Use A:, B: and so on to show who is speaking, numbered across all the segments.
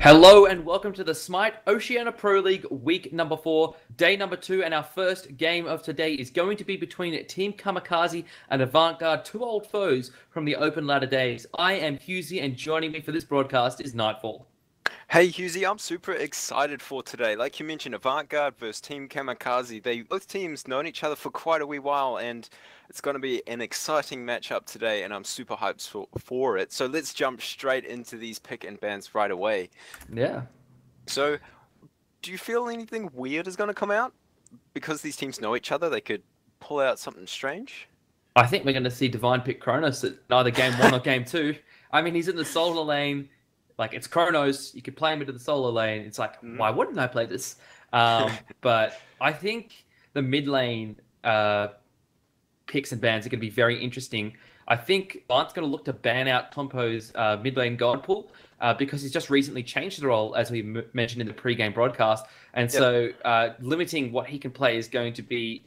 A: Hello and welcome to the Smite Oceanic Pro League week number 4, day number 2, and our first game of today is going to be between Team Kamikaze and Avant, two old foes from the open ladder days. I am Husey, and joining me for this broadcast is Nightfall.
B: Hey Husey, I'm super excited for today. Like you mentioned, Avant versus Team Kamikaze. Both teams known each other for quite a wee while, and it's going to be an exciting matchup today, and I'm super hyped for it. So let's jump straight into these pick and bans right away.
A: Yeah.
B: So, do you feel anything weird is going to come out? Because these teams know each other, they could pull out something strange?
A: I think we're going to see Divine pick Kronos at either game 1 or game 2. I mean, he's in the solo lane. Like, it's Kronos. You could play him into the solo lane. It's like, why wouldn't I play this? But I think the mid lane picks and bans are going to be very interesting. I think Avant's going to look to ban out Tompo's mid lane God pool because he's just recently changed the role, as we mentioned in the pre-game broadcast. And so limiting what he can play is going to be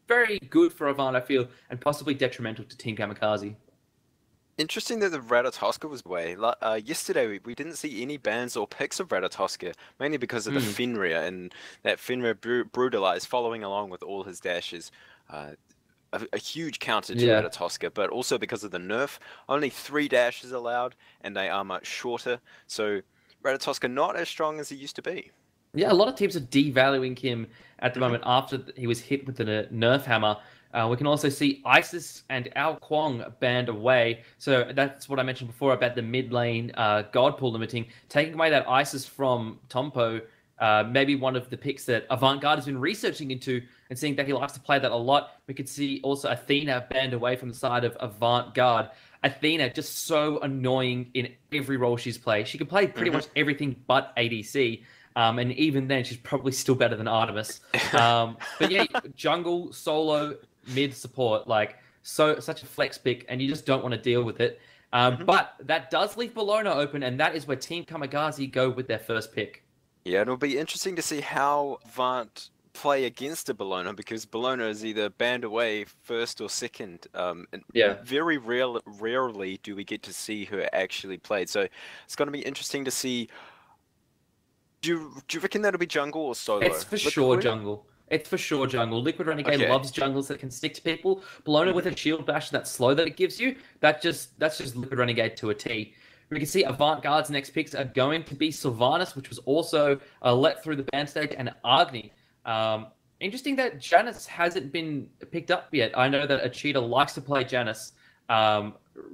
A: very good for Avant, I feel, and possibly detrimental to Team Kamikaze.
B: Interesting that the Ratatoska was away. Yesterday, we didn't see any bans or picks of Ratatoska, mainly because of the Fenrir, and that Fenrir brutalized, following along with all his dashes. A huge counter to Ratatoska, but also because of the nerf, only 3 dashes allowed, and they are much shorter. So Ratatoska not as strong as he used to be.
A: Yeah, a lot of teams are devaluing him at the moment after he was hit with the nerf hammer. We can also see Isis and Ao Kwong banned away. So that's what I mentioned before about the mid lane God pool limiting. Taking away that Isis from Tompo, maybe one of the picks that Avant has been researching into and seeing that he likes to play that a lot. We could see also Athena banned away from the side of Avant. Athena just so annoying in every role she's played. She can play pretty much everything but ADC. And even then, she's probably still better than Artemis. But yeah, jungle, solo, mid support, like such a flex pick, and you just don't want to deal with it. But that does leave Bologna open, and that is where Team Kamikaze go with their first pick.
B: Yeah, it'll be interesting to see how Avant play against a Bologna, because Bologna is either banned away first or second. And very rarely do we get to see her actually played. So it's going to be interesting to see. Do you reckon that'll be jungle or solo?
A: It's for sure jungle. It's for sure jungle. Liquid Renegade loves jungles that can stick to people. Bologna with a shield bash that's slow that it gives you, that's just Liquid Renegade to a T. We can see Avant-Garde's next picks are going to be Sylvanas, which was also let through the ban stage, and Agni. Interesting that Janice hasn't been picked up yet. I know that Achita likes to play Janice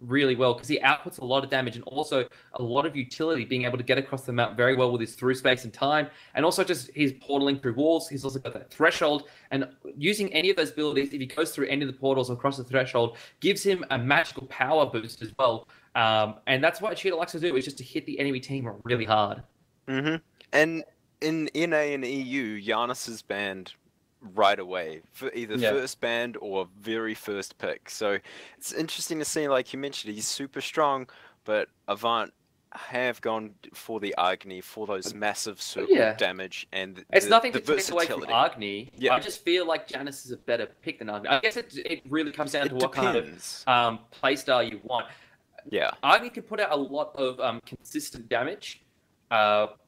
A: really well because he outputs a lot of damage and also a lot of utility, being able to get across the map very well with his through space and time, and also just his portaling through walls. He's also got that threshold, and using any of those abilities, if he goes through any of the portals or across the threshold, gives him a magical power boost as well. And that's what Achita likes to do, is just to hit the enemy team really hard.
B: And in NA and EU, Giannis is banned right away for either first band or very first pick. So it's interesting to see, like you mentioned, he's super strong, but Avant have gone for the Agni for those massive circle damage, and
A: it's nothing to take away from Agni. I just feel like Janice is a better pick than Agni. I guess it really comes down to what kind of playstyle you want. Agni can put out a lot of consistent damage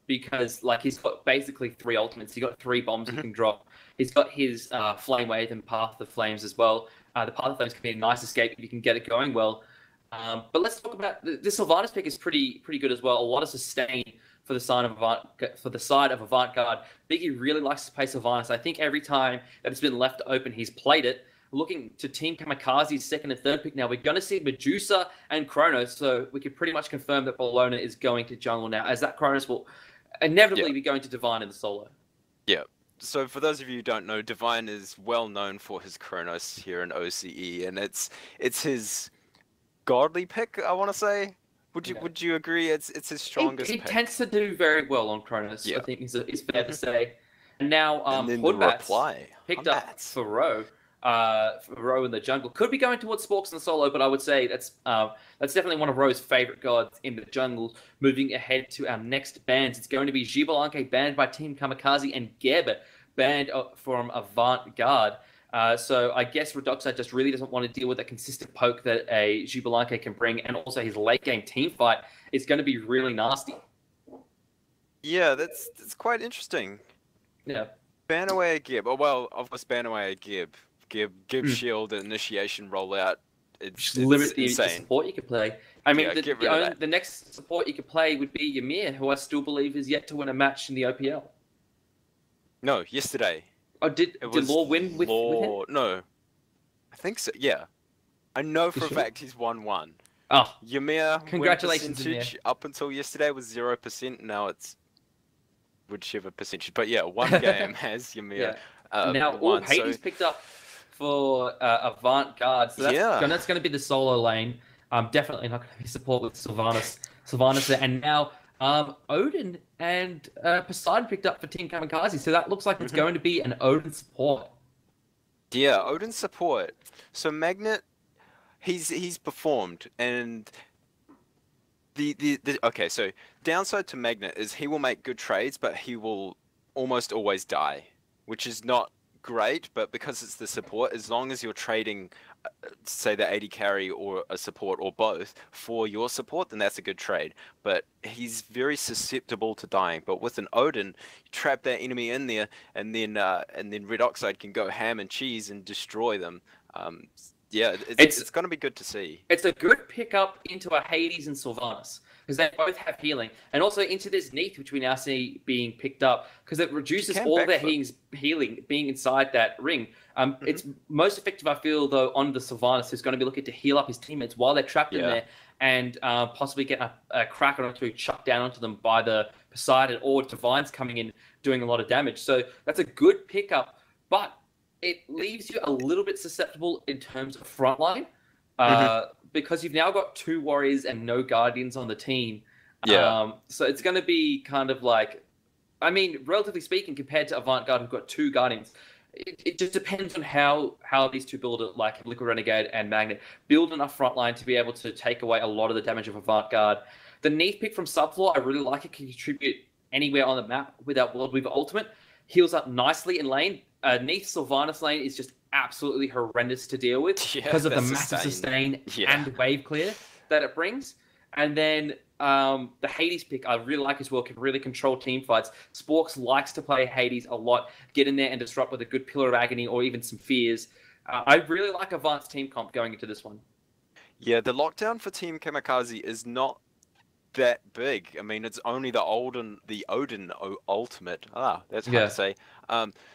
A: because like he's got basically 3 ultimates. He's got 3 bombs he can drop. He's got his Flame Wave and Path of Flames as well. The Path of Flames can be a nice escape if you can get it going well. But let's talk about the Sylvanas pick is pretty good as well. A lot of sustain for the side of Avant-Garde. Biggie really likes to play Sylvanas. I think every time that it's been left open, he's played it. Looking to Team Kamikaze's second and third pick now, we're going to see Medusa and Kronos. So we can pretty much confirm that Bologna is going to jungle now, as that Kronos will inevitably be going to Divine in the solo.
B: Yeah. So for those of you who don't know, Divine is well known for his Kronos here in OCE, and it's his godly pick, I want to say. Would you agree? It's his strongest pick.
A: He tends to do very well on Kronos, I think is fair to say. And now Hoodbats picked up Faro in the jungle. Could be going towards Sporks in the solo, but I would say that's definitely one of Ro's favorite gods in the jungle. Moving ahead to our next bans, it's going to be Gibalanke banned by Team Kamikaze and Gerbe banned from Avant-Garde. So I guess Redoxa just really doesn't want to deal with that consistent poke that a Gibalanke can bring, and also his late game team fight is going to be really nasty.
B: Yeah, that's quite interesting.
A: Yeah.
B: Ban away a Gib. Oh, well, of course, ban away a Gib. Gib shield initiation rollout. It's
A: limit the
B: insane.
A: support you could play. I mean,
B: Yeah,
A: the next support you could play would be Ymir, who I still believe is yet to win a match in the OPL.
B: No, yesterday.
A: Oh, did Law win with him?
B: No. I think so, yeah. I know for a fact he's won one.
A: Oh,
B: Ymir,
A: congratulations,
B: percentage up until yesterday was 0%. Now it's whichever percentage. But yeah, one game has Ymir.
A: Now all Hades picked up for Avant Garde. So that's going to be the solo lane. Definitely not going to be support with Sylvanas there. And now Odin and Poseidon picked up for Team Kamikaze. So that looks like it's going to be an Odin support.
B: Yeah, Odin support. So Magnet, he's performed, and okay. So downside to Magnet is he will make good trades, but he will almost always die, which is not great. But because it's the support, as long as you're trading, say the AD carry or a support or both for your support, then that's a good trade. But he's very susceptible to dying. But with an Odin, you trap that enemy in there, and then Red Oxide can go ham and cheese and destroy them. Yeah, it's going to be good to see.
A: It's a good pickup into a Hades and Sylvanas, because they both have healing. And also into this Neath, which we now see being picked up, because it reduces all of their healing being inside that ring. It's most effective, I feel, though, on the Sylvanas, who's going to be looking to heal up his teammates while they're trapped in there, and possibly get a Kraken or two chucked down onto them by the Poseidon or Divine's coming in doing a lot of damage. So that's a good pickup, but it leaves you a little bit susceptible in terms of frontline, because you've now got 2 warriors and no guardians on the team. So it's going to be kind of like, I mean, relatively speaking, compared to Avant Garde, who've got 2 guardians, it just depends on how these two build it, like Liquid Renegade and Magnet, build enough frontline to be able to take away a lot of the damage of Avant Garde. The Neath pick from Subfloor, I really like it, can contribute anywhere on the map with that World Weaver ultimate. Heals up nicely in lane. Neath Sylvanas lane is just absolutely horrendous to deal with because of the massive sustain and wave clear that it brings. And then the Hades pick, I really like as well, can really control team fights. Sporks likes to play Hades a lot, get in there and disrupt with a good Pillar of Agony or even some Fears. I really like Avant's team comp going into this one.
B: Yeah, the lockdown for Team Kamikaze is not that big. I mean, it's only the Odin ultimate. That's hard to say.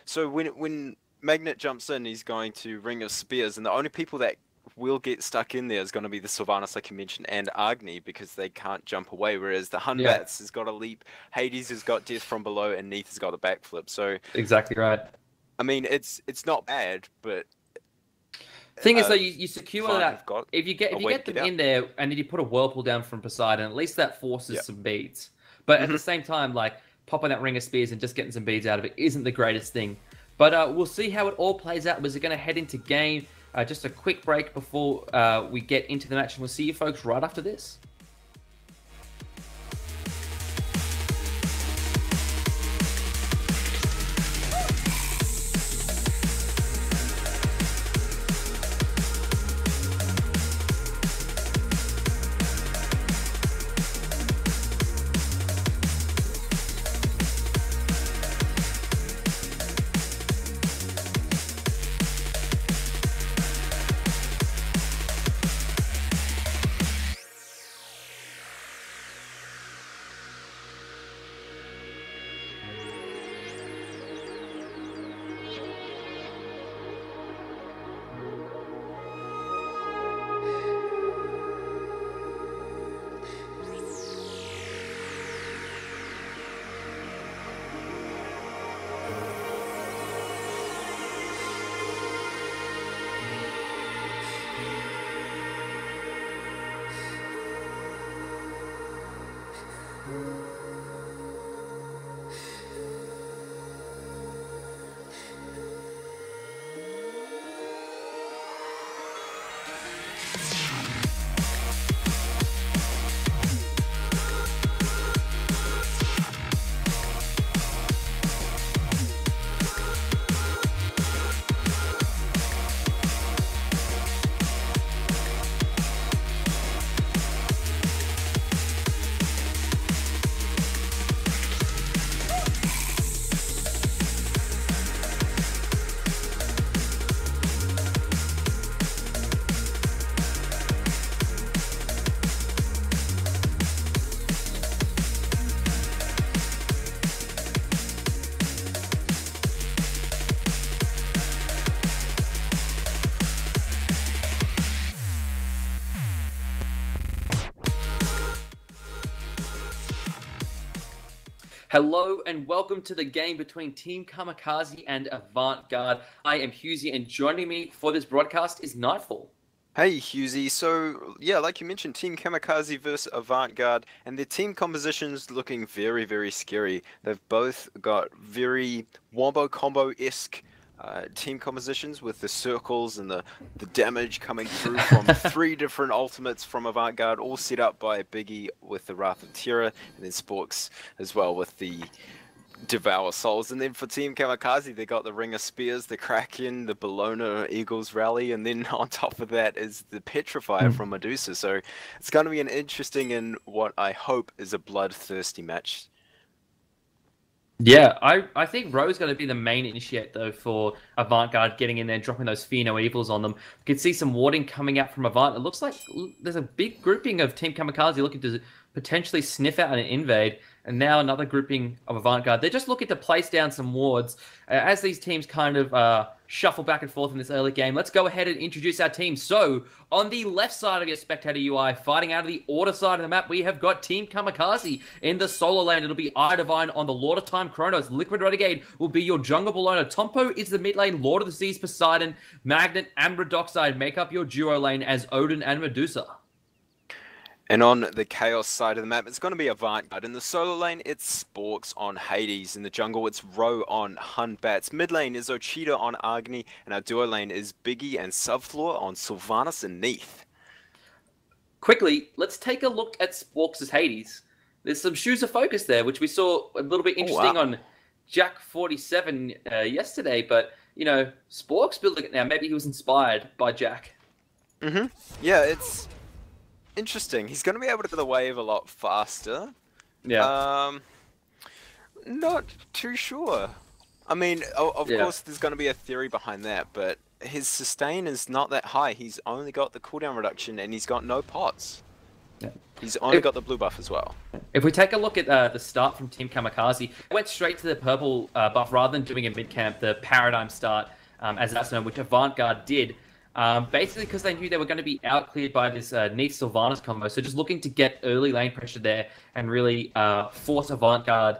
B: So when Magnet jumps in, he's going to Ring of Spears, and the only people that will get stuck in there is going to be the Sylvanas, like you mentioned, and Agni, because they can't jump away, whereas the Hunbats has got a leap, Hades has got Death from below, and Neath has got a backflip. So
A: exactly right.
B: I mean, it's not bad, but
A: thing is, though, you secure that. If you get them in there, and then you put a Whirlpool down from Poseidon, at least that forces some beads. But at the same time, like, popping that Ring of Spears and just getting some beads out of it isn't the greatest thing. But we'll see how it all plays out. We're going to head into game. Just a quick break before we get into the match, and we'll see you folks right after this. Hello and welcome to the game between Team Kamikaze and Avant Garde. I am Husey and joining me for this broadcast is Nightfall.
B: Hey Husey, so yeah, like you mentioned, Team Kamikaze versus Avant Garde, and their team composition's looking very, very scary. They've both got very Wombo Combo-esque team compositions with the circles and the damage coming through from 3 different ultimates from Avant Garde, all set up by Biggie with the Wrath of Terror, and then Sporks as well with the Devour Souls. And then for Team Kamikaze, they got the Ring of Spears, the Kraken, the Bologna Eagles Rally, and then on top of that is the Petrifier from Medusa. So it's going to be an interesting and what I hope is a bloodthirsty match.
A: Yeah, I think Ro's going to be the main initiate, though, for Avant Garde getting in there and dropping those Fear No Evils on them. We can see some warding coming out from Avant. It looks like there's a big grouping of Team Kamikaze looking to potentially sniff out an invade, and now another grouping of Avant Garde. They're just looking to place down some wards. As these teams kind of shuffle back and forth in this early game, let's go ahead and introduce our team. So, on the left side of your spectator UI, fighting out of the order side of the map, we have got Team Kamikaze. In the solo lane, it'll be Eye Divine on the Lord of Time Chronos. Liquid Renegade will be your jungle Bologna. Tompo is the mid lane. Lord of the Seas Poseidon, Magnet, and Redoxide make up your duo lane as Odin and Medusa.
B: And on the Chaos side of the map, it's going to be Avant Garde. In the solo lane, it's Sporks on Hades. In the jungle, it's Ro on Hun Bats. Mid lane is Ochida on Agni. And our duo lane is Biggie and Subfloor on Sylvanas and Neath.
A: Quickly, let's take a look at Sporks' Hades. There's some Shoes of Focus there, which we saw a little bit interesting on Jack 47 yesterday. But, you know, Sporks building it now. Maybe he was inspired by Jack.
B: Yeah, it's interesting. He's going to be able to get the wave a lot faster.
A: Yeah.
B: Not too sure. I mean, of course, there's going to be a theory behind that, but his sustain is not that high. He's only got the cooldown reduction, and he's got no pots. Yeah. He's only got the blue buff as well.
A: If we take a look at the start from Team Kamikaze, it went straight to the purple buff rather than doing a mid-camp, the paradigm start, as that's known, which Avant Garde did. Basically because they knew they were going to be out-cleared by this Neath Sylvanas combo. So just looking to get early lane pressure there and really force Avant Garde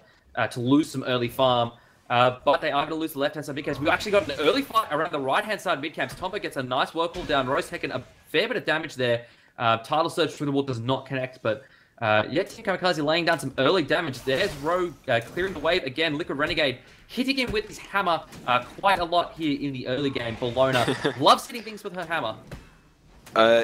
A: to lose some early farm. But they are going to lose the left-hand side mid-camps. We actually got an early fight around the right-hand side mid-camps. Tompa gets a nice whirlpool down. Ro's taking a fair bit of damage there. Tidal Surge through the wall does not connect, but yeah, Team Kamikaze laying down some early damage. There's Ro clearing the wave again. Liquid Renegade hitting him with his hammer quite a lot here in the early game. Bologna loves hitting things with her hammer.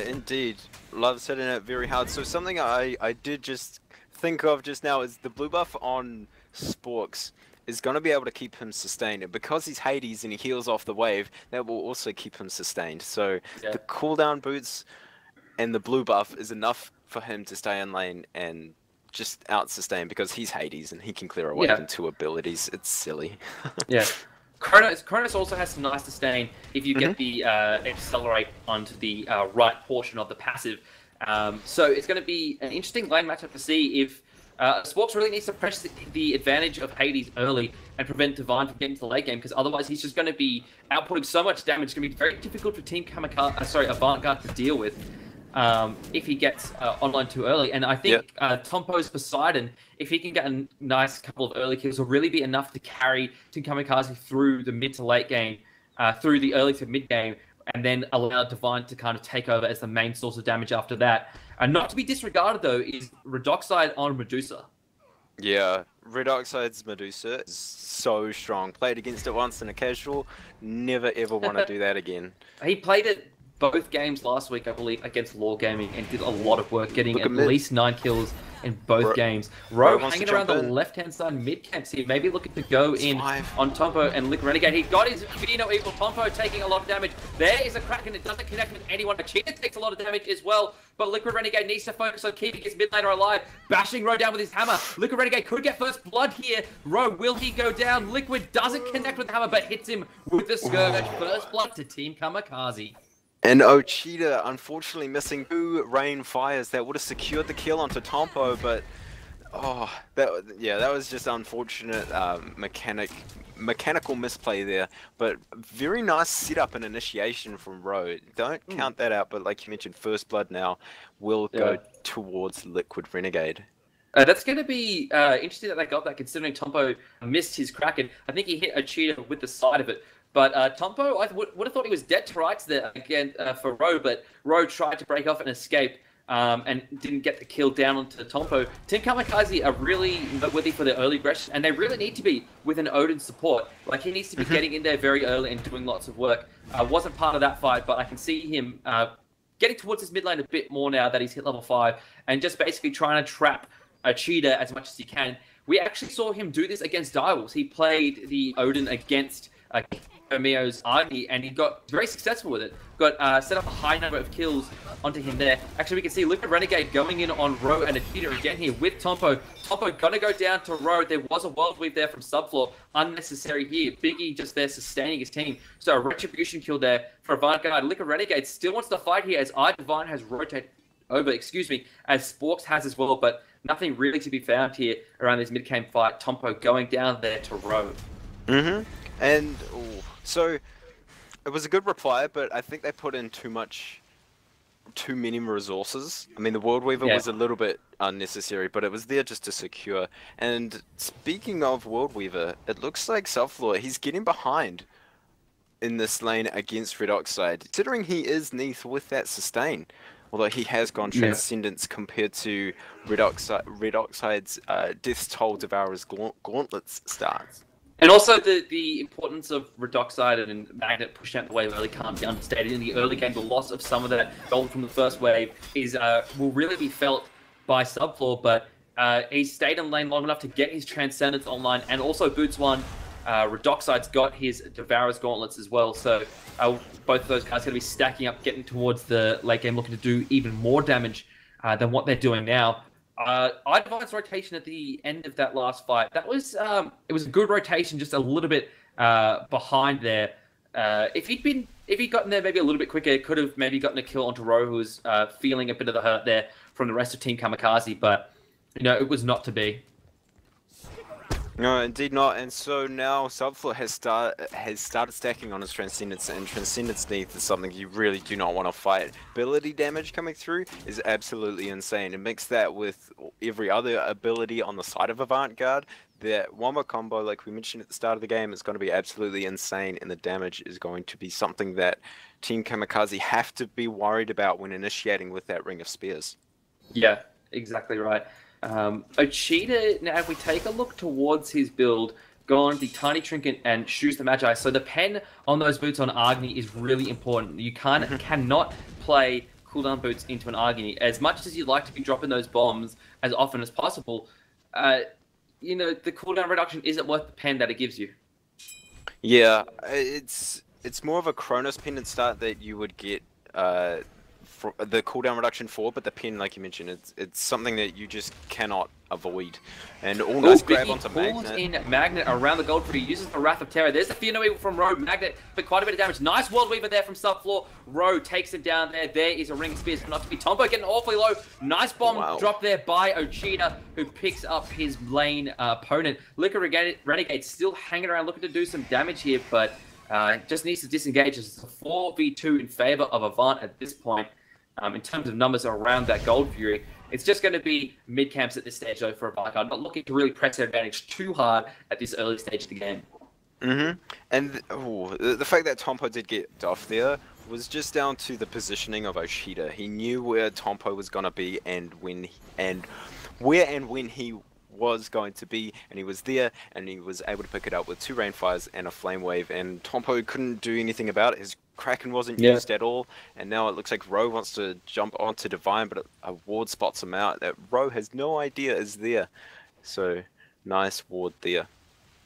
B: Indeed. Loves hitting it very hard. So something I did just think of just now is the blue buff on Sporks is going to be able to keep him sustained. And because he's Hades and he heals off the wave, that will also keep him sustained. So the cooldown boots and the blue buff is enough for him to stay in lane and just out-sustain because he's Hades and he can clear a wave in 2 abilities. It's silly. Yeah.
A: Chronos also has some nice sustain if you get the accelerate onto the right portion of the passive. So it's going to be an interesting lane matchup to see if Sporks really needs to press the advantage of Hades early and prevent Divine from getting to the late game, because otherwise he's just going to be outputting so much damage. It's going to be very difficult for Team Avant Garde to deal with. If he gets online too early. And I think Tompo's Poseidon, if he can get a nice couple of early kills, will really be enough to carry Team Kamikaze through the mid to late game, through the early to mid game, and then allow Divine to kind of take over as the main source of damage after that. And not to be disregarded, though, is Redoxide on Medusa.
B: Yeah, Redoxide's Medusa is so strong. Played against it once in a casual, never ever want to do that again.
A: He played it both games last week, I believe, against Law Gaming, and did a lot of work, getting at least 9 kills in both games. Ro hanging around the left-hand side mid-camps here, maybe looking to go in on Tompo and Liquid Renegade. He got his Fear No Evil. Tompo taking a lot of damage. There is a Kraken. It doesn't connect with anyone. Cheetah takes a lot of damage as well, but Liquid Renegade needs to focus on keeping his mid laner alive. Bashing Ro down with his hammer. Liquid Renegade could get first blood here. Ro, will he go down? Liquid doesn't connect with the hammer, but hits him with the Scourge. First blood to Team Kamikaze.
B: And Ochida, unfortunately, missing 2 rain fires that would have secured the kill onto Tompo, but that was just unfortunate mechanical misplay there. But very nice setup and initiation from Ro. Don't count that out, but like you mentioned, first blood now will go towards Liquid Renegade.
A: That's going to be interesting that they got that, considering Tompo missed his Kraken. I think he hit a cheater with the side of it. But Tompo, I would have thought he was dead to rights there again for Ro, but Ro tried to break off and escape and didn't get the kill down onto Tompo. Team Kamikaze are really noteworthy for their early aggression, and they really need to be with an Odin support. Like, he needs to be getting in there very early and doing lots of work. Wasn't part of that fight, but I can see him getting towards his mid lane a bit more now that he's hit level 5, and just basically trying to trap a cheater as much as he can. We actually saw him do this against Direwolves. He played the Odin against Mio's Agni, and he got very successful with it. Got set up a high number of kills onto him there. Actually, we can see Liquid Renegade going in on Ro and a cheater again here with Tompo. Tompo gonna go down to Ro. There was a world weave there from subfloor. Unnecessary here. Biggie just there sustaining his team. So a retribution kill there for Avant. Liquid Renegade still wants to fight here as Divine has rotated over, as Sporks has as well, but nothing really to be found here around this mid-game fight. Tompo going down there to Ro.
B: And so it was a good reply, but I think they put in too many resources. I mean, the World Weaver was a little bit unnecessary, but it was there just to secure. And speaking of World Weaver, it looks like Subfloor, he's getting behind in this lane against Red Oxide, considering he is Neath with that sustain. Although he has gone Transcendence compared to Red Oxide's Death's Toll Devourer's Gauntlets starts.
A: And also the importance of Redoxide and Magnet pushing out the wave early can't be understated. In the early game, the loss of some of that gold from the first wave is will really be felt by Subfloor, but he stayed in lane long enough to get his Transcendence online, and also Boots one. Redoxide's got his Devourer's Gauntlets as well, so both of those guys are going to be stacking up, getting towards the late game, looking to do even more damage than what they're doing now. Idivine's rotation at the end of that last fight, that was it was a good rotation, just a little bit behind there. If he'd gotten there maybe a little bit quicker, could have maybe gotten a kill onto Ro, who was feeling a bit of the hurt there from the rest of Team Kamikaze, but it was not to be.
B: No, indeed not. And so now Subfloor has started stacking on his Transcendence, and Transcendence Neath is something you really do not want to fight. Ability damage coming through is absolutely insane. And mix that with every other ability on the side of Avant-Garde, that Wombo combo, like we mentioned at the start of the game, is going to be absolutely insane, and the damage is going to be something that Team Kamikaze have to be worried about when initiating with that Ring of Spears.
A: Yeah, exactly right. Ochita, now if we take a look towards his build, gone the Tiny Trinket and Shoes the Magi. So the pen on those boots on Agni is really important. You cannot play cooldown boots into an Agni. As much as you'd like to be dropping those bombs as often as possible, the cooldown reduction isn't worth the pen that it gives you.
B: Yeah, it's more of a Chronos pendant start that you would get the cooldown reduction for, but the pin, like you mentioned, it's something that you just cannot avoid. And nice grab onto Magnet.
A: In Magnet around the gold tree, uses the Wrath of Terror. There's the Fear No Evil from Ro. Magnet, but quite a bit of damage. Nice World Weaver there from Subfloor. Ro takes him down there. There is a Ring of Spears, not to be Tompo getting awfully low. Nice bomb drop there by Ochita, who picks up his lane opponent. Liquid Renegade still hanging around, looking to do some damage here, but just needs to disengage. It's a 4v2 in favor of Avant at this point. In terms of numbers around that Gold Fury, it's just going to be mid-camps at this stage, though, for Avant. I'm not looking to really press their advantage too hard at this early stage of the game.
B: And the fact that Tompo did get off there was just down to the positioning of Ochita. He knew where Tompo was going to be and when he was going to be, and he was there, and he was able to pick it up with 2 Rainfires and a Flame Wave, and Tompo couldn't do anything about it. His Kraken wasn't used at all, and now it looks like Ro wants to jump onto Divine, but a ward spots him out that Ro has no idea is there. So, nice ward there.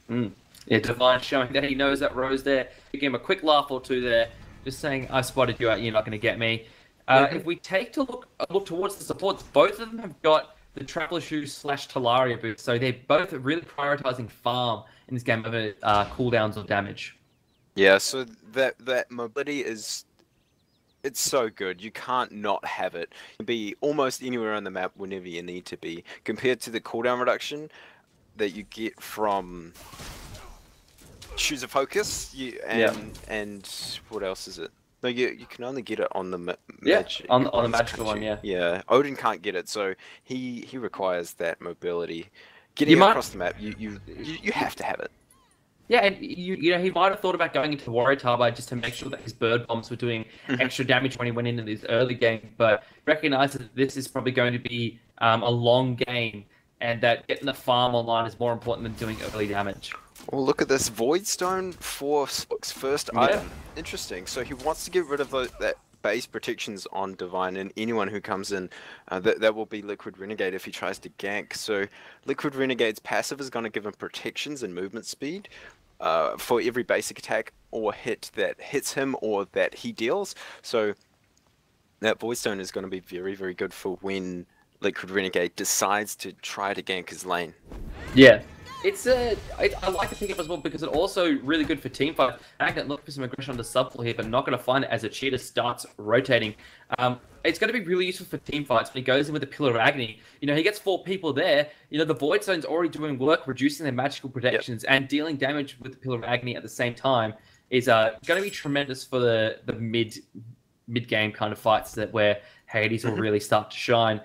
A: Yeah, Divine showing that he knows that Ro's there. He gave him a quick laugh or two there, just saying, I spotted you out, you're not going to get me. If we take a look towards the supports, both of them have got the Traveler Shoes / Talaria boots, so they're both really prioritizing farm in this game over cooldowns or damage.
B: Yeah, so that mobility it's so good. You can't not have it. You can be almost anywhere on the map whenever you need to be, compared to the cooldown reduction that you get from Shoes of Focus. And what else is it? No, you can only get it on the
A: on the magical one, yeah.
B: Yeah, Odin can't get it, so he requires that mobility. Getting across the map, you have to have it.
A: Yeah, and you know, he might have thought about going into Warrior Tarbide just to make sure that his bird bombs were doing extra damage when he went into this early game, but recognizes that this is probably going to be a long game, and that getting the farm online is more important than doing early damage.
B: Well, look at this Voidstone for Spook's first item. Interesting. So he wants to get rid of that base protections on Divine, and anyone who comes in, that will be Liquid Renegade if he tries to gank. So Liquid Renegade's passive is going to give him protections and movement speed for every basic attack or hit that hits him or that he deals. So that Voidstone is going to be very, very good for when Liquid Renegade decides to try to gank his lane.
A: Yeah. I like to pick up as well because it's also really good for teamfight. I can look for some aggression on the subfloor here, but not going to find it as a cheater starts rotating. It's going to be really useful for teamfights when he goes in with the Pillar of Agony. You know, he gets 4 people there. You know, the Void Stone's already doing work, reducing their magical protections and dealing damage with the Pillar of Agony at the same time is going to be tremendous for the mid-game kind of fights where Hades will really start to shine.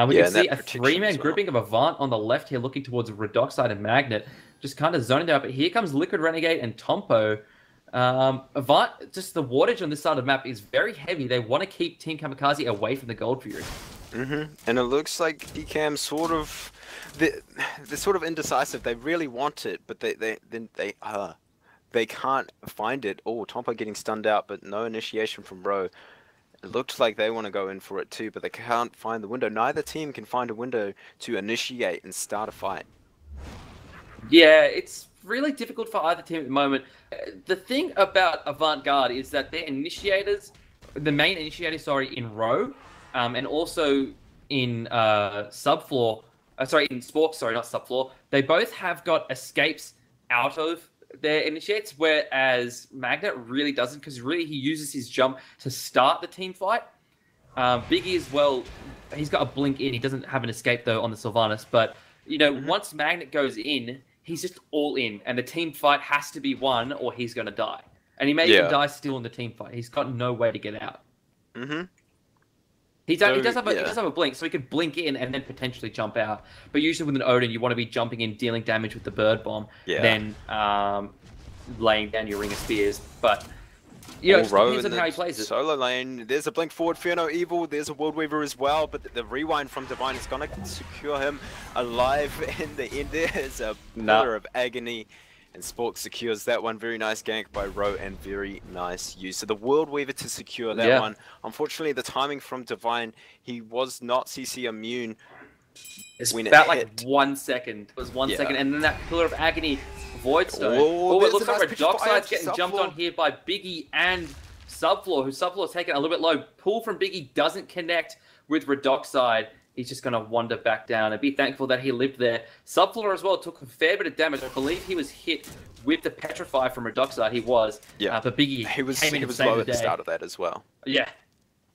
A: We can see a 3-man grouping of Avant on the left here looking towards Redoxide and Magnet, just kind of zoning there. But here comes Liquid Renegade and Tompo. Avant, just the wattage on this side of the map is very heavy. They want to keep Team Kamikaze away from the Gold Fury.
B: And it looks like DCAM sort of... They're sort of indecisive. They really want it, but they can't find it. Oh, Tompo getting stunned out, but no initiation from Ro. It looks like they want to go in for it too, but they can't find the window. Neither team can find a window to initiate and start a fight.
A: Yeah, it's really difficult for either team at the moment. The thing about Avant-Garde is that their initiators, the main initiators, in Ro, and also in subfloor, in Spork, not subfloor, they both have got escapes out of their initiates, whereas Magnet really doesn't, because really he uses his jump to start the team fight. Biggie as well, he's got a blink in. He doesn't have an escape though on the Sylvanas, but you know, once Magnet goes in, he's just all in, and the team fight has to be won or he's going to die. And he may even die still in the team fight. He's got no way to get out. He does have a blink, so he could blink in and then potentially jump out. But usually with an Odin, you want to be jumping in, dealing damage with the bird bomb, then laying down your ring of spears. But you know, it depends on how he plays it. Solo
B: lane. There's a blink forward, Fear No Evil. There's a World Weaver as well, but the rewind from Divine is going to secure him alive in the end. There's a Pillar of Agony. And Spork secures that one. Very nice gank by Ro and very nice use of the World Weaver to secure that one. Unfortunately, the timing from Divine, he was not CC immune.
A: It's about like 1 second. It was 1 second. And then that Pillar of Agony Voidstone.
B: Oh,
A: it looks like Redoxide's getting jumped on here by Biggie and Subfloor, who Subfloor's taken a little bit low. Pull from Biggie doesn't connect with Redoxide. He's just going to wander back down and be thankful that he lived there. Subfloor as well took a fair bit of damage. I believe he was hit with the Petrify from Redoxide. He was. But Biggie
B: he was
A: came in
B: to low at the start of that as well.
A: Yeah.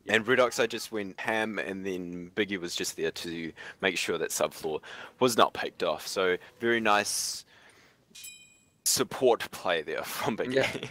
B: And Redoxide just went ham, and then Biggie was just there to make sure that Subfloor was not picked off. So very nice support play there from Biggie.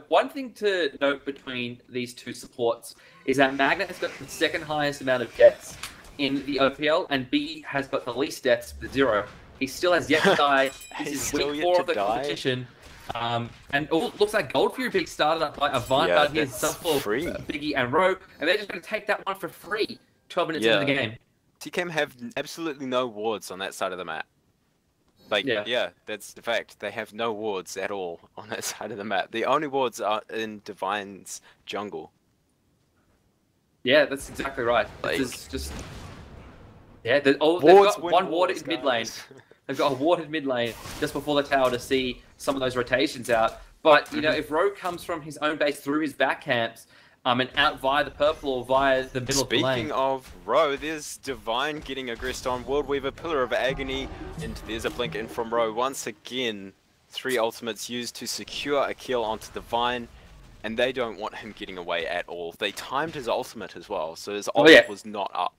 A: One thing to note between these two supports is that Magnet has got the second highest amount of deaths in the OPL, and Biggie has got the least deaths with 0. He still has yet to die. This is week 4 of the competition. And looks like Gold Fury being started up by Avant, but here's Subfloor, Biggie, and Ro, and they're just going to take that one for free 12 minutes into the game.
B: TCAM have absolutely no wards on that side of the map. Like, that's the fact. They have no wards at all on that side of the map. The only wards are in Divine's jungle. Yeah,
A: that's exactly right. Like, it's just... Yeah, they've got one ward in mid lane. They've got a ward in mid lane just before the tower to see some of those rotations out. But, you know, if Ro comes from his own base through his back camps, and out via the purple or via the middle of the lane.
B: Speaking of Ro, there's Divine getting aggressed on. World Weaver, Pillar of Agony, and there's a blink in from Ro. Once again, 3 ultimates used to secure a kill onto Divine, and they don't want him getting away at all. They timed his ultimate as well, so his ultimate was not up.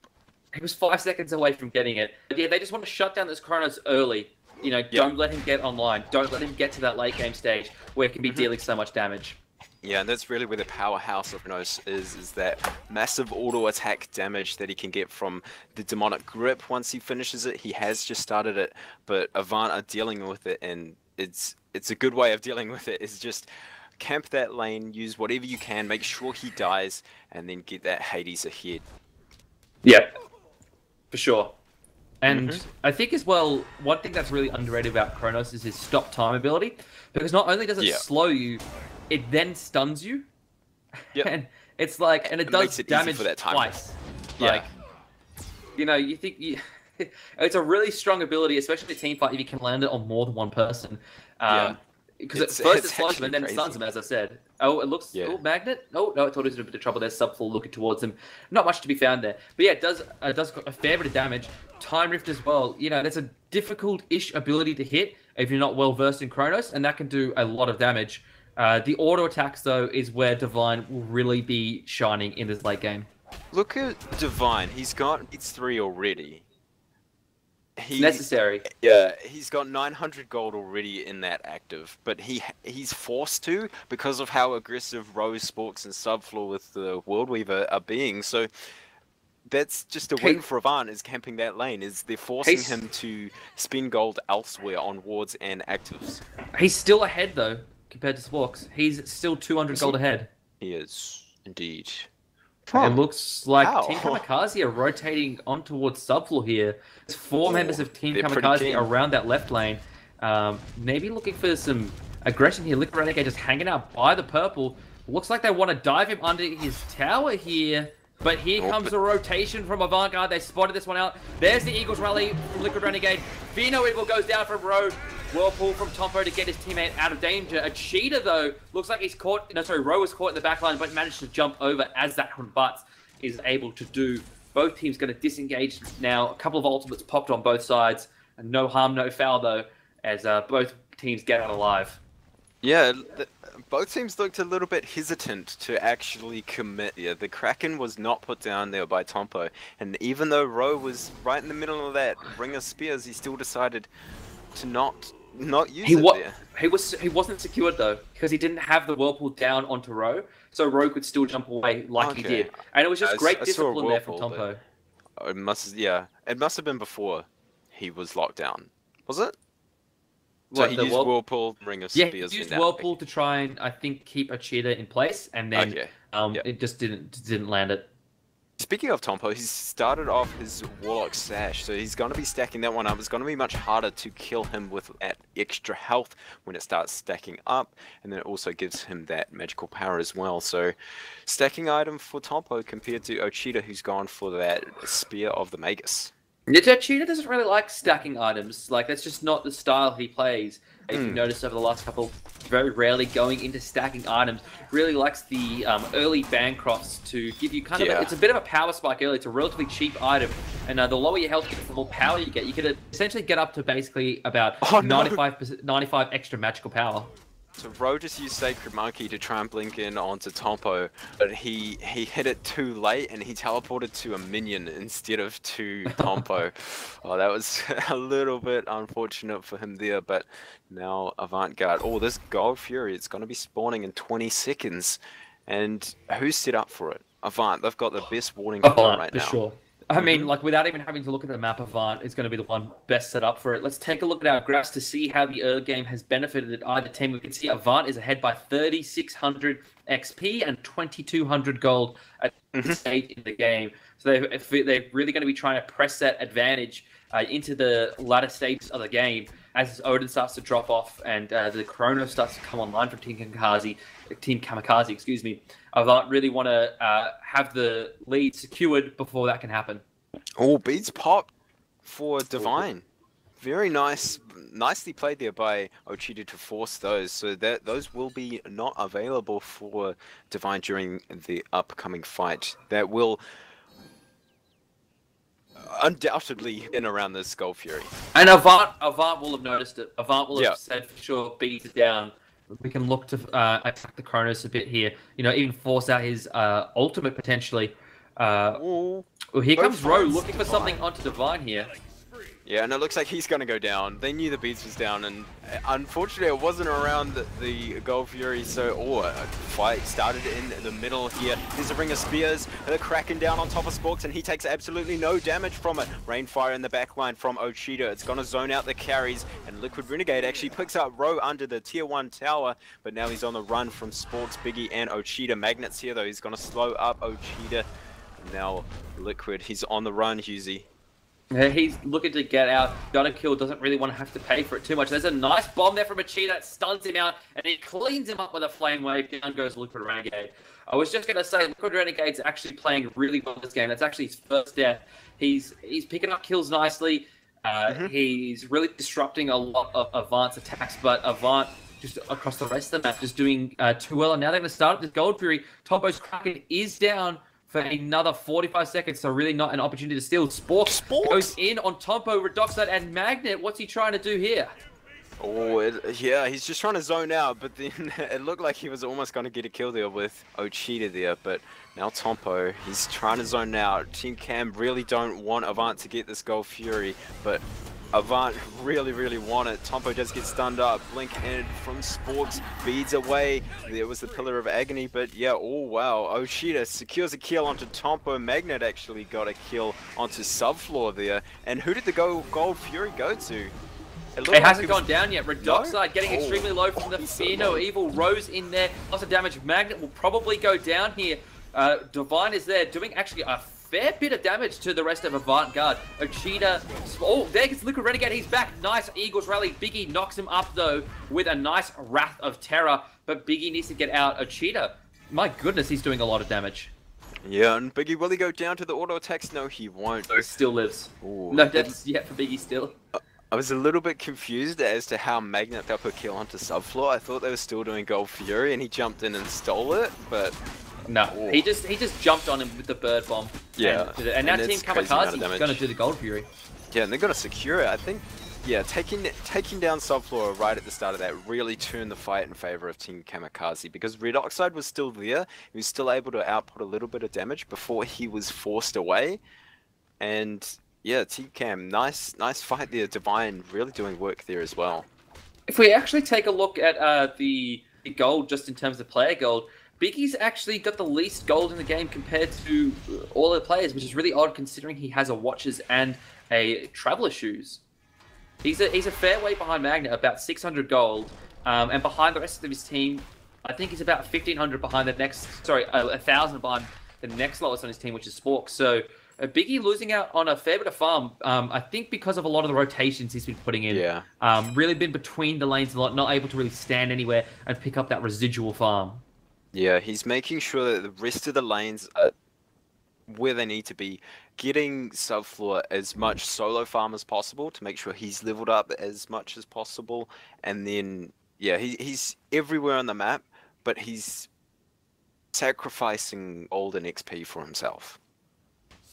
A: He was 5 seconds away from getting it. But yeah, they just want to shut down this Kronos early. You know, don't let him get online. Don't let him get to that late game stage where he can be dealing so much damage.
B: Yeah, and that's really where the powerhouse of Kronos is that massive auto attack damage that he can get from the demonic grip once he finishes it. He has just started it, but Avant are dealing with it, and it's a good way of dealing with it, is just camp that lane, use whatever you can, make sure he dies, and then get that Hades ahead.
A: Yeah, for sure. And I think as well, one thing that's really underrated about Kronos is his stop time ability, because not only does it slow you, it then stuns you, and it's like, and it does damage twice.
B: Yeah.
A: Like, you know, you think it's a really strong ability, especially in a team fight if you can land it on more than one person. Because at first it slows him and then stuns him, as I said. Oh, it looks... Oh, Magnet? Oh, no, I thought he was in a bit of trouble. There's Subfloor looking towards him. Not much to be found there. But yeah, it does a fair bit of damage. Time Rift as well. You know, that's a difficult-ish ability to hit if you're not well-versed in Kronos, and that can do a lot of damage. The auto attacks, though, is where Divine will really be shining in this late game.
B: Look at Divine. He's got Beats 3 already.
A: Necessary.
B: Yeah, he's got 900 gold already in that active, but he's forced to because of how aggressive Rose, Sporks, and Subfloor with the World Weaver are being. So that's just a win for Avant, is camping that lane. Is they're forcing him to spend gold elsewhere on wards and actives. He's
A: still ahead though compared to Sporks. He's still 200 gold ahead.
B: He is indeed.
A: It looks like Team Kamikaze are rotating on towards Subfloor here. There's 4 members of Team Kamikaze around that left lane. Maybe looking for some aggression here. Liquid Renegade just hanging out by the purple. Looks like they want to dive him under his tower here. But here comes a rotation from Avant-Garde. They spotted this one out. There's the Eagles rally from Liquid Renegade. Vino Evil goes down from Road. Whirlpool from Tompo to get his teammate out of danger. A cheater, though, looks like he's caught... No, sorry, Ro was caught in the back line, but managed to jump over as that Butts is able to do. Both teams going to disengage now. A couple of ultimates popped on both sides. And no harm, no foul, though, as both teams get out alive.
B: Yeah, both teams looked a little bit hesitant to actually commit. Yeah, the Kraken was not put down there by Tompo. And even though Ro was right in the middle of that ring of spears, he still decided to not use it there.
A: He wasn't secured though, because he didn't have the Whirlpool down onto Ro, so Ro could still jump away like he did. And it was just great discipline there from Tompo.
B: It must have been before he was locked down. Was it? So he used Whirlpool, ring of spears.
A: Yeah, he used Whirlpool to try and, I think, keep a cheater in place, and then it just didn't land it.
B: Speaking of Tompo, he's started off his Warlock Sash, so he's going to be stacking that one up. It's going to be much harder to kill him with that extra health when it starts stacking up, and then it also gives him that magical power as well. So, stacking item for Tompo compared to Ochita, who's gone for that Spear of the Magus.
A: Ochita doesn't really like stacking items. Like, that's just not the style he plays. If you notice over the last couple, very rarely going into stacking items. Really likes the early Bancrofts to give you kind of it's a bit of a power spike early. It's a relatively cheap item, and the lower your health gets, the more power you get. You can essentially get up to basically about 95 extra magical power.
B: So Ro just used Sacred Monkey to try and blink in onto Tompo, but he hit it too late and he teleported to a minion instead of to Tompo. Oh, that was a little bit unfortunate for him there, but now Avant-Garde. Oh, this Gold Fury, it's going to be spawning in 20 seconds. And who's set up for it? Avant, they've got the best warding right now.
A: For sure. I mean, like, without even having to look at the map, Avant is going to be the one best set up for it. Let's take a look at our graphs to see how the early game has benefited either team. We can see Avant is ahead by 3,600 XP and 2,200 gold at this stage in the game. So they're really going to be trying to press that advantage into the latter stages of the game as Odin starts to drop off and the Chrono starts to come online from Team Kamikaze, excuse me. Avant really want to have the lead secured before that can happen.
B: Oh, beads pop for Divine. Very nice, nicely played there by Ochita to force those. So that those will be not available for Divine during the upcoming fight. That will undoubtedly in around this Gold Fury.
A: And Avant will have noticed it. Avant will have said for sure, beats it down. We can look to attack the Kronos a bit here. You know, even force out his ultimate potentially. Well, here comes Ro looking for something onto Divine here.
B: Yeah, and it looks like he's going to go down. They knew the beats was down, and unfortunately it wasn't around the Gold Fury, so a fight started in the middle here. There's a ring of spears, and they're cracking down on top of Sporks, and he takes absolutely no damage from it. Rainfire in the backline from Oceanic. It's going to zone out the carries, and Liquid Renegade actually picks up Row under the tier 1 tower, but now he's on the run from Sporks, Biggie, and Oceanic. Magnets here, though. He's going to slow up Oceanic. Now Liquid, he's on the run, Husey.
A: He's looking to get out. Got a kill, doesn't really want to have to pay for it too much. There's a nice bomb there from Machida that stuns him out, and he cleans him up with a flame wave. Down goes Liquid Renegade. I was just going to say, Liquid Renegade's actually playing really well this game. That's actually his first death. He's picking up kills nicely. He's really disrupting a lot of Avant's attacks, but Avant just across the rest of the map just doing too well. And now they're going to start up this Gold Fury. Tombo's Kraken is down for another 45 seconds, so really not an opportunity to steal. Sporks goes in on Tompo, Redoxide, and Magnet. What's he trying to do here?
B: Oh, yeah, he's just trying to zone out, but then it looked like he was almost going to get a kill there with Oceanic there, but now Tompo, he's trying to zone out. Team Cam really don't want Avant to get this Gold Fury, but Avant really want it. Tompo does get stunned up. Blink in from Sporks, beads away. There was the Pillar of Agony, but yeah, oh wow. Oceanic secures a kill onto Tompo. Magnet actually got a kill onto Subfloor there. And who did the Gold Fury go to?
A: It hasn't gone down yet. Redoxide getting extremely low from the Fear No Evil. Rose in there. Lots of damage. Magnet will probably go down here. Divine is there doing actually a fair bit of damage to the rest of Avant Garde. Oceanic. Oh, there gets Liquid Renegade. He's back. Nice Eagles rally. Biggie knocks him up though with a nice Wrath of Terror. But Biggie needs to get out. Oceanic, my goodness, he's doing a lot of damage.
B: Yeah, and Biggie, will he go down to the auto attacks? No, he won't.
A: So still lives.
B: Ooh.
A: No deaths yet for Biggie still.
B: I was a little bit confused as to how Magnet got a kill onto Subfloor. I thought they were still doing Gold Fury and he jumped in and stole it, but
A: no, he just jumped on him with the bird bomb.
B: Yeah,
A: and now Team Kamikaze is going to do the Gold Fury.
B: Yeah, and they're going to secure it. I think, yeah, taking down Subfloor right at the start of that really turned the fight in favor of Team Kamikaze because Redoxide was still there. He was still able to output a little bit of damage before he was forced away, and yeah, Team Cam, nice fight there. Divine really doing work there as well.
A: If we actually take a look at the gold, just in terms of player gold, Biggie's actually got the least gold in the game compared to all the players, which is really odd considering he has a Watches and a Traveler Shoes. He's a fair way behind Magnet, about 600 gold, and behind the rest of his team, I think he's about 1,500 behind the next, sorry, 1,000 behind the next lowest on his team, which is Spork. So Biggie losing out on a fair bit of farm, I think because of a lot of the rotations he's been putting in.
B: Yeah.
A: Really been between the lanes a lot, not able to really stand anywhere and pick up that residual farm.
B: Yeah, he's making sure that the rest of the lanes are where they need to be, getting Subfloor as much solo farm as possible to make sure he's leveled up as much as possible, and then, yeah, he's everywhere on the map, but he's sacrificing gold and XP for himself.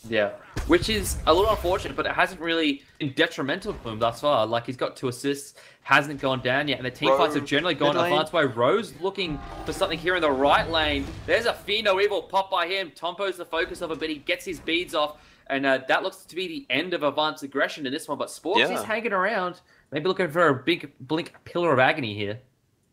A: Yeah, which is a little unfortunate, but it hasn't really been detrimental to him thus far. Like, he's got 2 assists, hasn't gone down yet, and the team fights have generally gone Avant's way. Rose looking for something here in the right lane. There's a Fear No Evil pop by him. Tompo's the focus of it, but he gets his beads off, and that looks to be the end of Avant's aggression in this one. But Sporks is hanging around, maybe looking for a big blink Pillar of Agony here.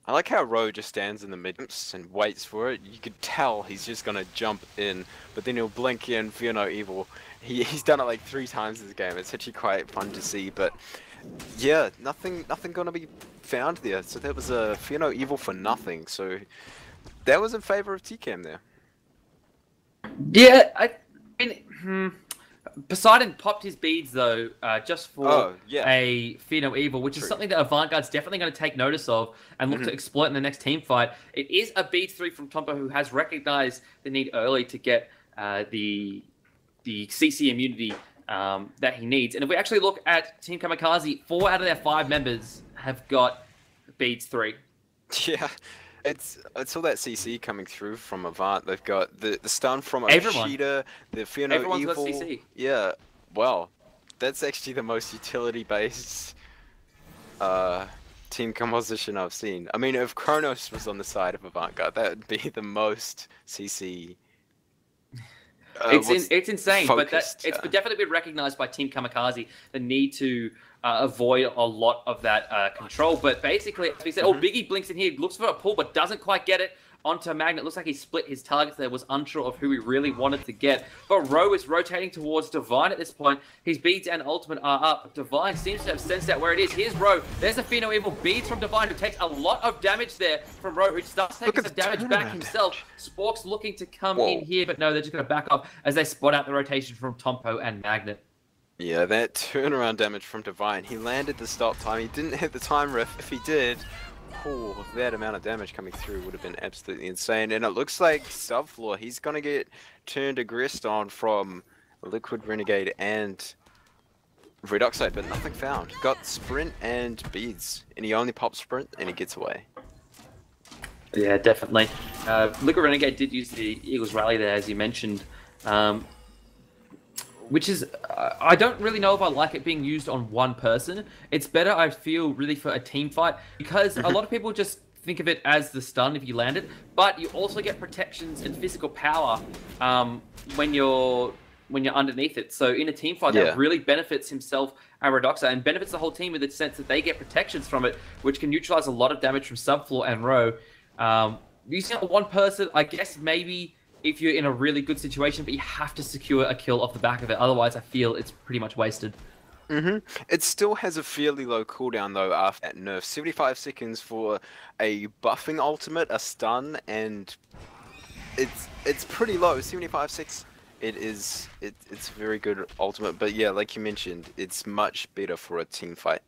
B: I like how Rowe just stands in the mid and waits for it. You could tell he's just going to jump in, but then he'll blink in, Fear No Evil. He's done it like 3 times this game. It's actually quite fun to see, but yeah, nothing going to be found there. So that was a Fear No Evil for nothing. So that was in favor of TCAM there.
A: Yeah, I mean, Poseidon popped his beads though, just for a Fear No Evil, which is something that Avant Garde's definitely going to take notice of and look to exploit in the next team fight. It is a beads 3 from Tompo, who has recognized the need early to get the CC immunity that he needs. And if we actually look at Team Kamikaze, 4 out of their 5 members have got beads 3.
B: Yeah. It's all that CC coming through from Avant. They've got the stun from Oceanic, the Fear No Evil.
A: Everyone's got CC.
B: Yeah, well, that's actually the most utility-based team composition I've seen. I mean, if Kronos was on the side of Avant Garde, that would be the most CC
A: It's insane,
B: focused,
A: but it's definitely been recognized by Team Kamikaze, the need to avoid a lot of that control. But basically, as we said, Biggie blinks in here, looks for a pull, but doesn't quite get it onto Magnet. Looks like he split his targets there, was unsure of who he really wanted to get. But Ro is rotating towards Divine at this point. His beads and ultimate are up. Divine seems to have sensed out where it is. Here's Ro. There's a Pheno Evil beads from Divine, who takes a lot of damage there from Ro, who starts taking some damage back himself. Spork's looking to come in here, but no, they're just going to back off as they spot out the rotation from Tompo and Magnet.
B: Yeah, that turnaround damage from Divine. He landed the stop time. He didn't hit the time riff. If he did, that amount of damage coming through would have been absolutely insane. And it looks like Subfloor, he's going to get turned aggressed on from Liquid Renegade and Red Oxide, but nothing found. Got Sprint and Beads, and he only pops Sprint and he gets away.
A: Yeah, definitely. Liquid Renegade did use the Eagles Rally there, as you mentioned. Which is, I don't really know if I like it being used on one person. It's better, I feel, really for a team fight, because a lot of people just think of it as the stun if you land it, but you also get protections and physical power when you're underneath it. So in a team fight, that really benefits himself and Redoxa, and benefits the whole team in the sense that they get protections from it, which can neutralize a lot of damage from Subfloor and Ro. Using it on one person, I guess maybe if you're in a really good situation, but you have to secure a kill off the back of it. Otherwise, I feel it's pretty much wasted.
B: It still has a fairly low cooldown though after that nerf. 75 seconds for a buffing ultimate, a stun, and it's pretty low. 75 it's very good ultimate, but yeah, like you mentioned, it's much better for a team fight.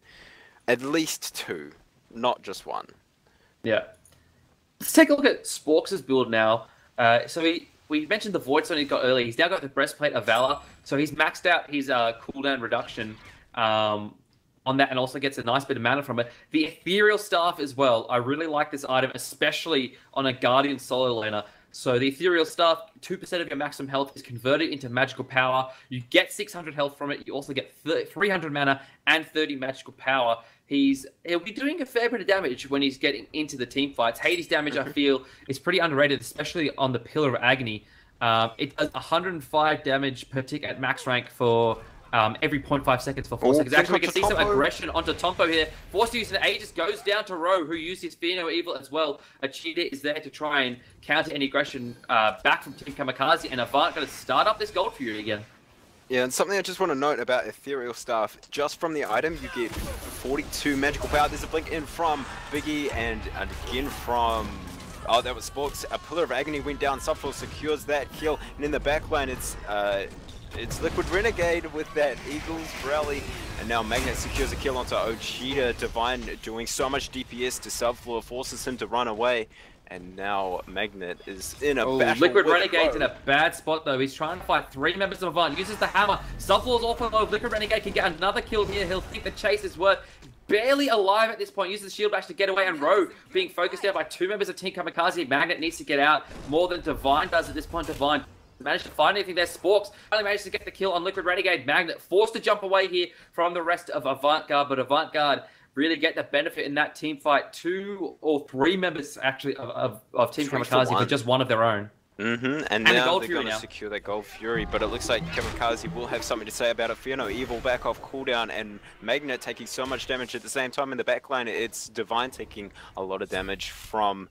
B: At least two, not just one.
A: Yeah. Let's take a look at Sporks' build now. So we mentioned the Void Stone he got earlier. He's now got the Breastplate of Valor, so he's maxed out his cooldown reduction on that, and also gets a nice bit of mana from it. The Ethereal Staff as well. I really like this item, especially on a Guardian solo laner. So the Ethereal Staff, 2% of your maximum health is converted into magical power. You get 600 health from it. You also get 300 mana and 30 magical power. He'll be doing a fair bit of damage when he's getting into the team fights. Hades damage, I feel, is pretty underrated, especially on the Pillar of Agony. It does 105 damage per tick at max rank for every 0.5 seconds for 4 seconds. Actually, we can see some aggression onto Tompo here. Forced to use an Aegis, goes down to Ro, who used his Fear No Evil as well. A cheater is there to try and counter any aggression back from Team Kamikaze, and Avant going to start up this Gold Fury again.
B: Yeah, and something I just want to note about Ethereal Staff, just from the item, you get 42 magical power. There's a blink in from Biggie, and again from... Oh, that was Sporks. A Pillar of Agony went down, Subfloor secures that kill, and in the backline, it's Liquid Renegade with that Eagles Rally, and now Magnet secures a kill onto Ochita. Divine doing so much DPS to Subfloor, forces him to run away. And now Magnet is in a battle.
A: Liquid Renegade's in a bad spot though. He's trying to fight 3 members of Avant. Uses the hammer. Subfloor's awful low. Liquid Renegade can get another kill here. He'll think the chase is worth. Barely alive at this point. Uses the shield bash to get away, and Ro being focused out by 2 members of Team Kamikaze. Magnet needs to get out more than Divine does at this point. Divine managed to find anything there. Sporks only managed to get the kill on Liquid Renegade. Magnet forced to jump away here from the rest of Avant-Garde, but Avant-Garde really get the benefit in that team fight. 2 or 3 members actually of Team Kamikaze for just one of their own.
B: And now they're going to secure that Gold Fury, but it looks like Kamikaze will have something to say about it. Fear No Evil back off cooldown, and Magnet taking so much damage at the same time in the backline. It's Divine taking a lot of damage from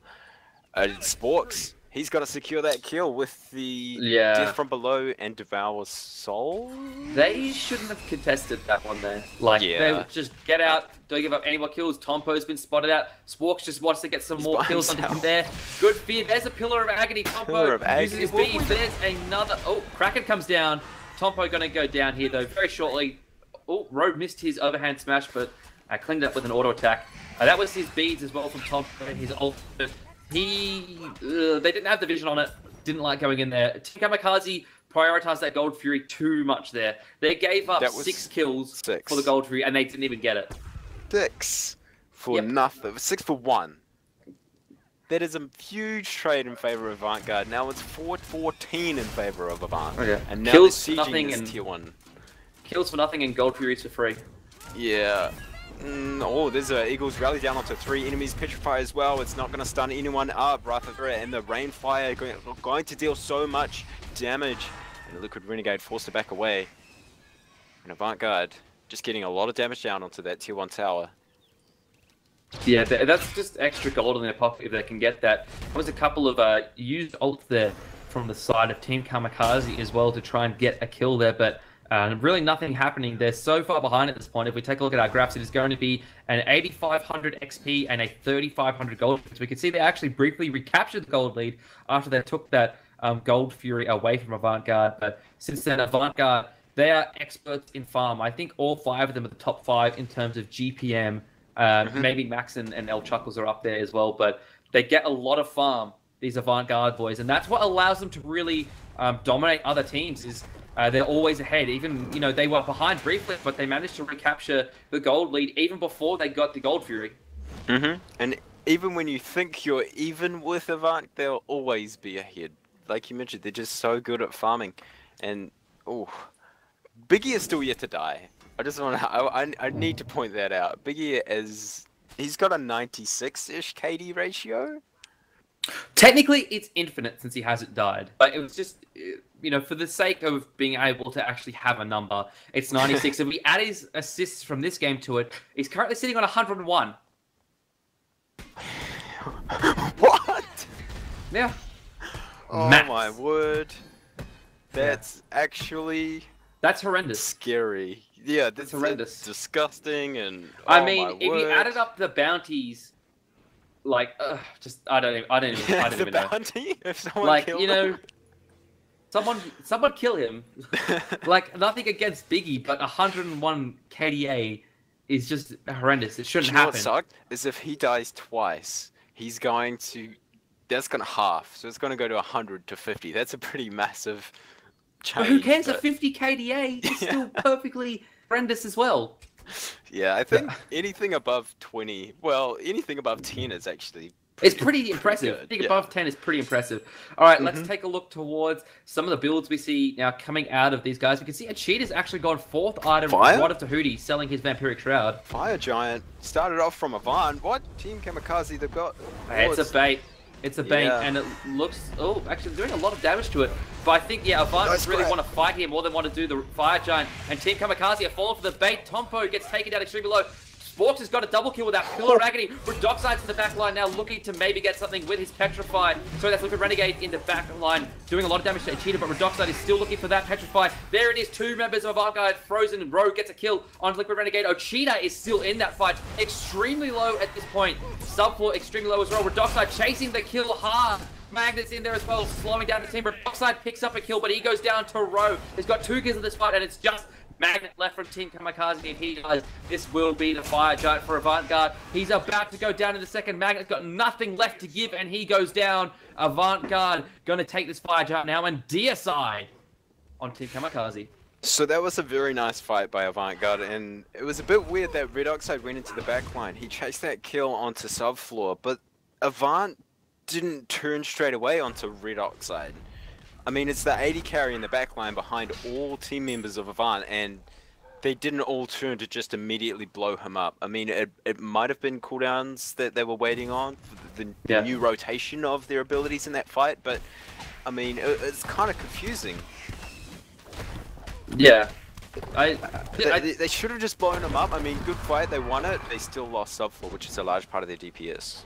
B: Sporks. He's got to secure that kill with the Death from Below and Devour Soul.
A: They shouldn't have contested that one there. Like, they would just get out, don't give up any more kills. Tompo's been spotted out. Sporks just wants to get some more kills on him there. Good fear. There's a Pillar of Agony. Tompo uses his beat. There's another. Oh, Kraken comes down. Tompo going to go down here, though, very shortly. Oh, Rogue missed his overhand smash, but cleaned up with an auto attack. That was his beads as well from Tompo. His ultimate. They didn't have the vision on it, didn't like going in there. Team Kamikaze prioritized that Gold Fury too much there. They gave up 6 kills for the Gold Fury, and they didn't even get it.
B: 6 for nothing. 6 for 1. That is a huge trade in favor of Avant-Garde. Now it's 4-14 in favor of Avant.
A: Okay.
B: And now
A: kills for nothing and
B: tier 1.
A: Kills for nothing and Gold Furies for free.
B: Yeah. Oh, there's an Eagles Rally down onto 3 enemies. Petrify as well. It's not going to stun anyone up. Wrath of Threat and the Rainfire going to deal so much damage. And the Liquid Renegade forced to back away. And Avant-Garde just getting a lot of damage down onto that tier 1 tower.
A: Yeah, that's just extra gold in their pocket if they can get that. There was a couple of used ults there from the side of Team Kamikaze as well to try and get a kill there, but really nothing happening. They're so far behind at this point. If we take a look at our graphs, it is going to be an 8,500 XP and a 3,500 gold. So we can see they actually briefly recaptured the gold lead after they took that Gold Fury away from Avant-Garde. But since then, Avant-Garde, they are experts in farm. I think all 5 of them are the top 5 in terms of GPM. Maybe Max and El Chuckles are up there as well, but they get a lot of farm, these Avant-Garde boys, and that's what allows them to really dominate other teams. Is they're always ahead. Even, you know, they were behind briefly, but they managed to recapture the gold lead even before they got the Gold Fury.
B: And even when you think you're even with Avant, they'll always be ahead. Like you mentioned, they're just so good at farming. And Biggie is still yet to die. I just want to, I need to point that out. Biggie he's got a 96-ish KD ratio.
A: Technically, it's infinite since he hasn't died. But it was just, you know, for the sake of being able to actually have a number, it's 96. If we add his assists from this game to it, he's currently sitting on 101.
B: What?
A: Yeah.
B: Oh
A: Max.
B: my word. That's actually...
A: That's horrendous.
B: Scary. Yeah,
A: that's horrendous.
B: Disgusting and...
A: I mean, if you added up the bounties... Like, just I don't even
B: the
A: know.
B: Bounty? If someone
A: like,
B: killed
A: you know,
B: him?
A: someone kill him. Like, nothing against Biggie, but 101 KDA is just horrendous. It shouldn't happen.
B: What sucked is if he dies twice, he's going to. That's going to half, so it's going to go to 100 to 50. That's a pretty massive change.
A: But who cares? A 50 KDA is still perfectly horrendous as well.
B: Yeah, I think anything above 20, well, anything above 10 is actually...
A: It's pretty impressive. I think above 10 is pretty impressive. All right, let's take a look towards some of the builds we see now coming out of these guys. We can see a Cheetah's actually gone 4th item, Rod of Tahuti, selling his Vampiric Shroud.
B: Fire Giant started off from Avant. What? Team Kamikaze, they've got...
A: It's a bait. It's a bait, and it looks... Oh, actually doing a lot of damage to it. But I think, yeah, Avant really want to fight here more than want to do the Fire Giant. And Team Kamikaze are falling for the bait. Tompo gets taken down extremely low. Sporks has got a double kill with that Pillar of Agony. Redoxide's in the back line now, looking to maybe get something with his Petrified. So that's Liquid Renegade in the back line, doing a lot of damage to Cheetah, but Redoxide is still looking for that Petrified. There it is, 2 members of Avant-Garde, Frozen and Rogue gets a kill on Liquid Renegade. Cheetah is still in that fight, extremely low at this point. Subfloor extremely low as well. Redoxide chasing the kill hard. Magnet's in there as well, slowing down the team. Redoxide picks up a kill, but he goes down to Rogue. He's got 2 kills in this fight, and it's just Magnet left from Team Kamikaze. If he dies, this will be the Fire Giant for Avant-Garde. He's about to go down in the second. Magnet's got nothing left to give, and he goes down. Avant-Garde going to take this Fire Giant now and deicide on Team Kamikaze.
B: So that was a very nice fight by Avant-Garde, and it was a bit weird that Redoxide went into the back line. He chased that kill onto subfloor, but Avant didn't turn straight away onto Redoxide. I mean, it's the 80 carry in the backline behind all team members of Avant, and they didn't all turn to just immediately blow him up. I mean, it might have been cooldowns that they were waiting on, for the new rotation of their abilities in that fight, but, I mean, it's kind of confusing.
A: Yeah.
B: They should have just blown him up. I mean, good fight, they won it. They still lost subfloor, which is a large part of their DPS.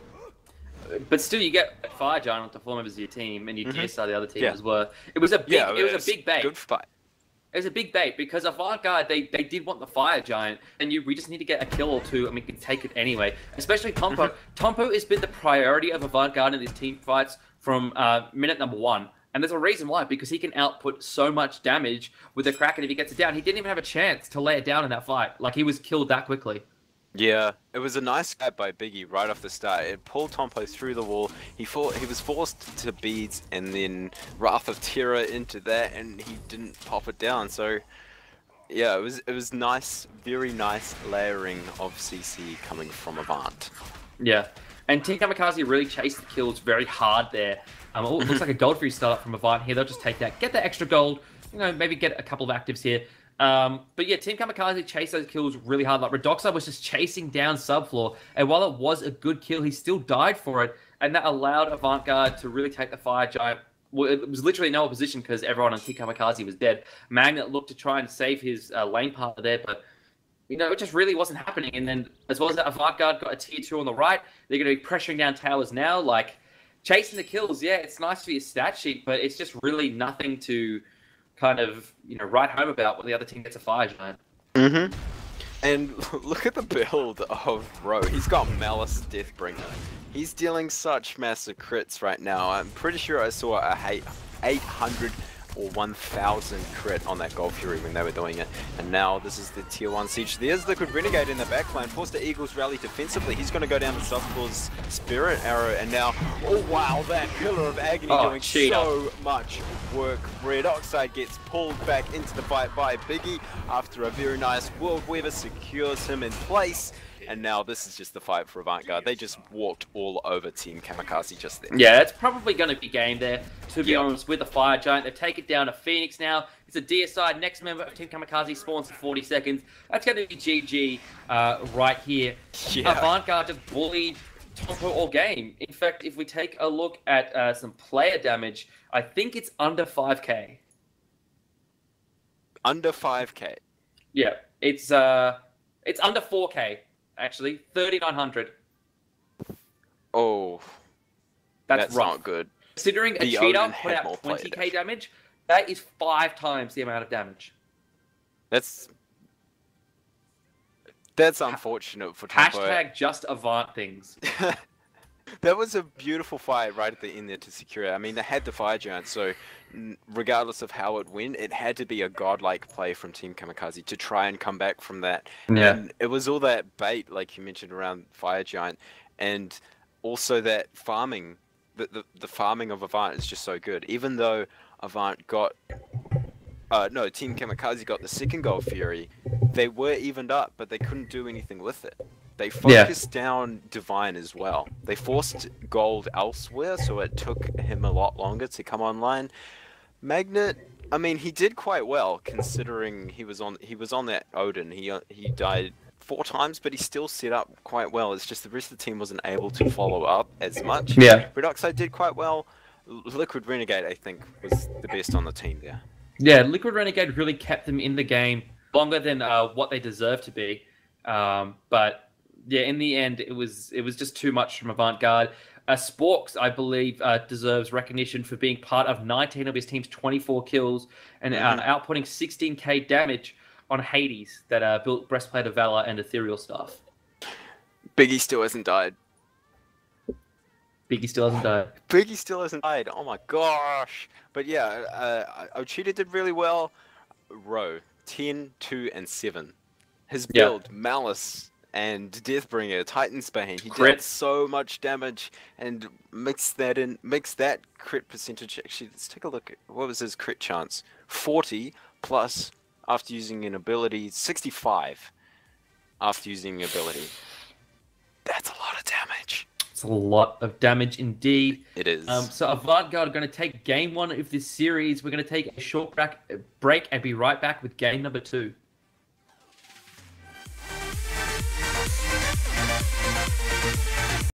A: But still, you get a Fire Giant onto 4 members of your team, and you DSR the other team as well. It was a big, it was a big bait.
B: Good fight.
A: It was a big bait because Avant-Garde, they did want the Fire Giant, and we just need to get a kill or 2, and we can take it anyway. Especially Tompo. Tompo has been the priority of Avant-Garde in these team fights from minute number 1. And there's a reason why, because he can output so much damage with the Kraken if he gets it down. He didn't even have a chance to lay it down in that fight. Like, he was killed that quickly.
B: Yeah, it was a nice grab by Biggie right off the start. It pulled Tompo through the wall. He was forced to beads and then Wrath of Terror into that, and he didn't pop it down. So yeah, it was nice, very nice layering of CC coming from Avant.
A: Yeah, and Team Kamikaze really chased the kills very hard there. It looks like a gold free startup from Avant here. They'll just take that, get that extra gold. You know, maybe get a couple of actives here. But yeah, Team Kamikaze chased those kills really hard. Like, Redoxide was just chasing down subfloor, and while it was a good kill, he still died for it, and that allowed Avant-Garde to really take the Fire Giant well, it was literally no opposition because everyone on Team Kamikaze was dead. Magnet looked to try and save his lane partner there, but it just really wasn't happening. And then, as well as that, Avant got a tier 2 on the right. They're going to be pressuring down towers now, like chasing the kills. Yeah, it's nice for your stat sheet, but it's just really nothing to kind of write home about when the other team gets a fire giant.
B: Mm-hmm. And look at the build of Ro. He's got Malice Deathbringer. He's dealing such massive crits right now. I'm pretty sure I saw a 800 or 1000 crit on that Gold Fury when they were doing it. And now this is the tier 1 siege. There's Liquid Renegade in the backline. Forced the Eagles rally defensively. He's going to go down to Softball's Spirit Arrow. And now, oh wow, that Pillar of Agony doing so much work. Red Oxide gets pulled back into the fight by Biggie after a very nice World Weaver secures him in place. And now this is just the fight for Avant. They just walked all over Team Kamikaze just there.
A: Yeah, it's probably going to be game there, to be honest, with the Fire Giant. They take it down to Phoenix now. It's a DSI. Next member of Team Kamikaze spawns in 40 seconds. That's going to be GG right here. Yeah. Avant just bullied Tompo all game. In fact, if we take a look at some player damage, I think it's under 5k.
B: Under 5k?
A: Yeah, it's under 4k. Actually, 3,900.
B: Oh, that's
A: rough.
B: Not good.
A: Considering a cheater put out 20k damage, that is 5 times the amount of damage.
B: That's unfortunate for Tompo.
A: Hashtag just Avant things.
B: That was a beautiful fight right at the end there to secure it. I mean, they had the Fire Giant, so regardless of how it went, it had to be a godlike play from Team Kamikaze to try and come back from that.
A: Yeah.
B: And it was all that bait, like you mentioned, around Fire Giant, and also that farming. The farming of Avant is just so good. Even though Avant got... Team Kamikaze got the second Gold Fury, they were evened up, but they couldn't do anything with it. They focused down Divine as well. They forced gold elsewhere, so it took him a lot longer to come online. Magnet, I mean, he did quite well considering he was on that Odin. He died 4 times, but he still set up quite well. It's just the rest of the team wasn't able to follow up as much.
A: Yeah.
B: Red Oxide did quite well. Liquid Renegade, I think, was the best on the team there.
A: Yeah, Liquid Renegade really kept them in the game longer than what they deserved to be. But yeah, in the end, it was just too much from Avant-Garde. Sporks, I believe, deserves recognition for being part of 19 of his team's 24 kills and outputting 16k damage on Hades that built Breastplate of Valor and Ethereal stuff.
B: Biggie still hasn't died.
A: Biggie still hasn't died.
B: Biggie still hasn't died. Oh my gosh. But yeah, Ochita did really well. Ro, 10, 2, and 7. His build, Malice and Deathbringer, Titan's Bane. He did so much damage and mix that crit percentage. Actually, let's take a look at what was his crit chance. 40 plus after using an ability, 65 after using an ability. That's a lot of damage.
A: It's a lot of damage indeed.
B: It is.
A: So Avant-Garde are going to take game 1 of this series. We're going to take a short break and be right back with game number 2.